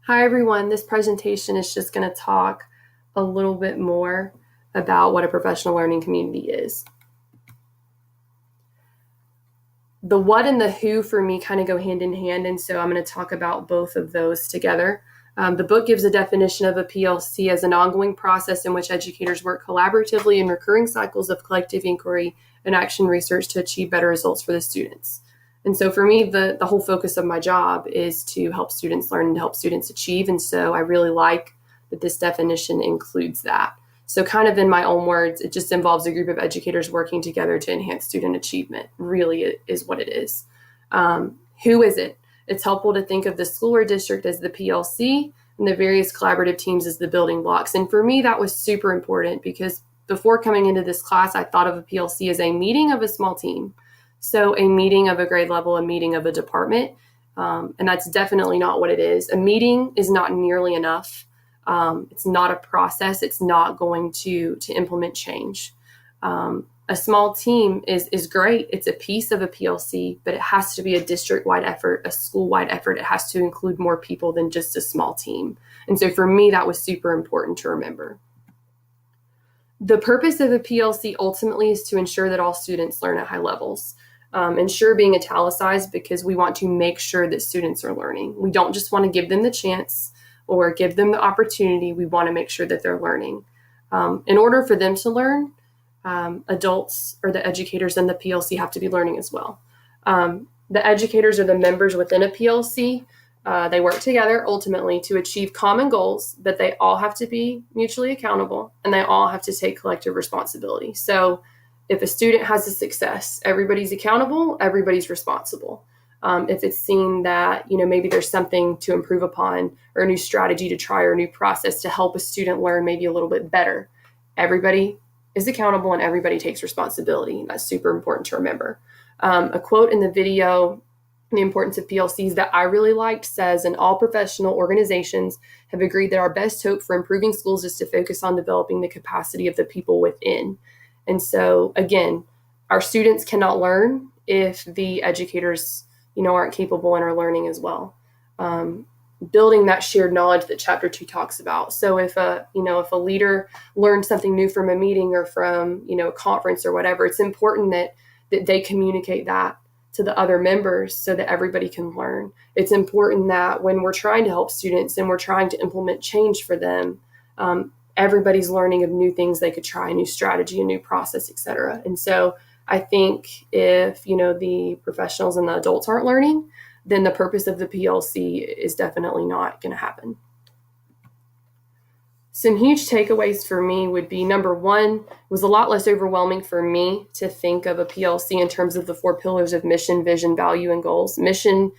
Hi, everyone. This presentation is just going to talk a little bit more about what a professional learning community is. The what and the who for me kind of go hand in hand, and so I'm going to talk about both of those together. The book gives a definition of a PLC as an ongoing process in which educators work collaboratively in recurring cycles of collective inquiry and action research to achieve better results for the students. And so for me, the whole focus of my job is to help students learn and to help students achieve. And so I really like that this definition includes that. So kind of in my own words, it just involves a group of educators working together to enhance student achievement, really is what it is. Who is it? It's helpful to think of the school or district as the PLC and the various collaborative teams as the building blocks. And for me, that was super important because before coming into this class, I thought of a PLC as a meeting of a small team. So a meeting of a grade level, a meeting of a department, and that's definitely not what it is. A meeting is not nearly enough. It's not a process. It's not going to implement change. A small team is great. It's a piece of a PLC, but it has to be a district-wide effort, a school-wide effort. It has to include more people than just a small team. And so for me, that was super important to remember. The purpose of a PLC ultimately is to ensure that all students learn at high levels. Ensure being italicized because we want to make sure that students are learning. We don't just want to give them the chance or give them the opportunity. We want to make sure that they're learning. In order for them to learn, adults or the educators in the PLC have to be learning as well. The educators are the members within a PLC. They work together ultimately to achieve common goals, but they all have to be mutually accountable and they all have to take collective responsibility. So if a student has a success, everybody's accountable, everybody's responsible. If it's seen that, maybe there's something to improve upon or a new strategy to try or a new process to help a student learn maybe a little bit better, everybody is accountable and everybody takes responsibility. That's super important to remember. A quote in the video, The Importance of PLCs, that I really liked says, "And all professional organizations have agreed that our best hope for improving schools is to focus on developing the capacity of the people within." And so, again, our students cannot learn if the educators, aren't capable and are learning as well. Building that shared knowledge that Chapter 2 talks about. So if a leader learns something new from a meeting or from, a conference or whatever, it's important that they communicate that to the other members so that everybody can learn. It's important that when we're trying to help students and we're trying to implement change for them, everybody's learning of new things they could try, a new strategy, a new process, etc. And so I think if, the professionals and the adults aren't learning, then the purpose of the PLC is definitely not going to happen. Some huge takeaways for me would be, number one, it was a lot less overwhelming for me to think of a PLC in terms of the 4 pillars of mission, vision, value, and goals. Mission,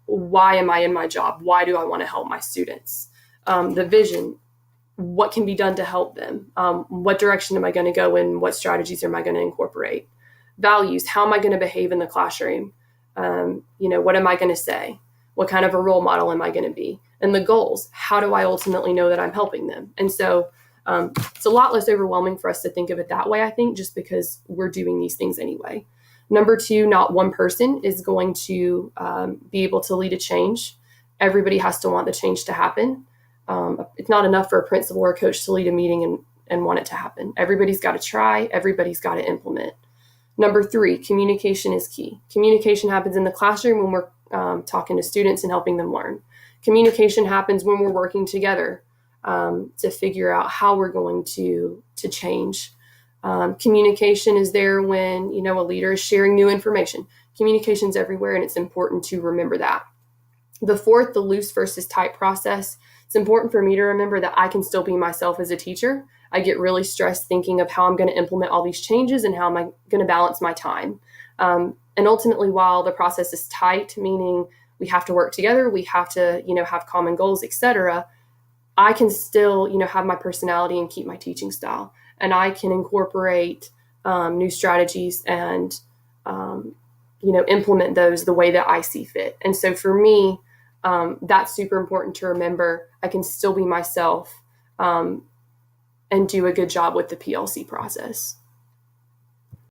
why am I in my job? Why do I want to help my students? The vision, what can be done to help them? What direction am I going to go in? What strategies am I going to incorporate? Values, how am I going to behave in the classroom? What am I going to say? What kind of a role model am I going to be? And the goals, how do I ultimately know that I'm helping them? And so it's a lot less overwhelming for us to think of it that way, I think, just because we're doing these things anyway. Number two, not one person is going to be able to lead a change. Everybody has to want the change to happen. It's not enough for a principal or a coach to lead a meeting and want it to happen. Everybody's got to try. Everybody's got to implement. Number three, communication is key. Communication happens in the classroom when we're talking to students and helping them learn. Communication happens when we're working together to figure out how we're going to change. Communication is there when, a leader is sharing new information. Communication's everywhere, and it's important to remember that. The fourth, the loose versus tight process. It's important for me to remember that I can still be myself as a teacher. I get really stressed thinking of how I'm going to implement all these changes and how am I going to balance my time. And ultimately, while the process is tight, meaning we have to work together, we have to, have common goals, etc., I can still, have my personality and keep my teaching style. And I can incorporate new strategies and, implement those the way that I see fit. And so for me, that's super important to remember. I can still be myself and do a good job with the PLC process.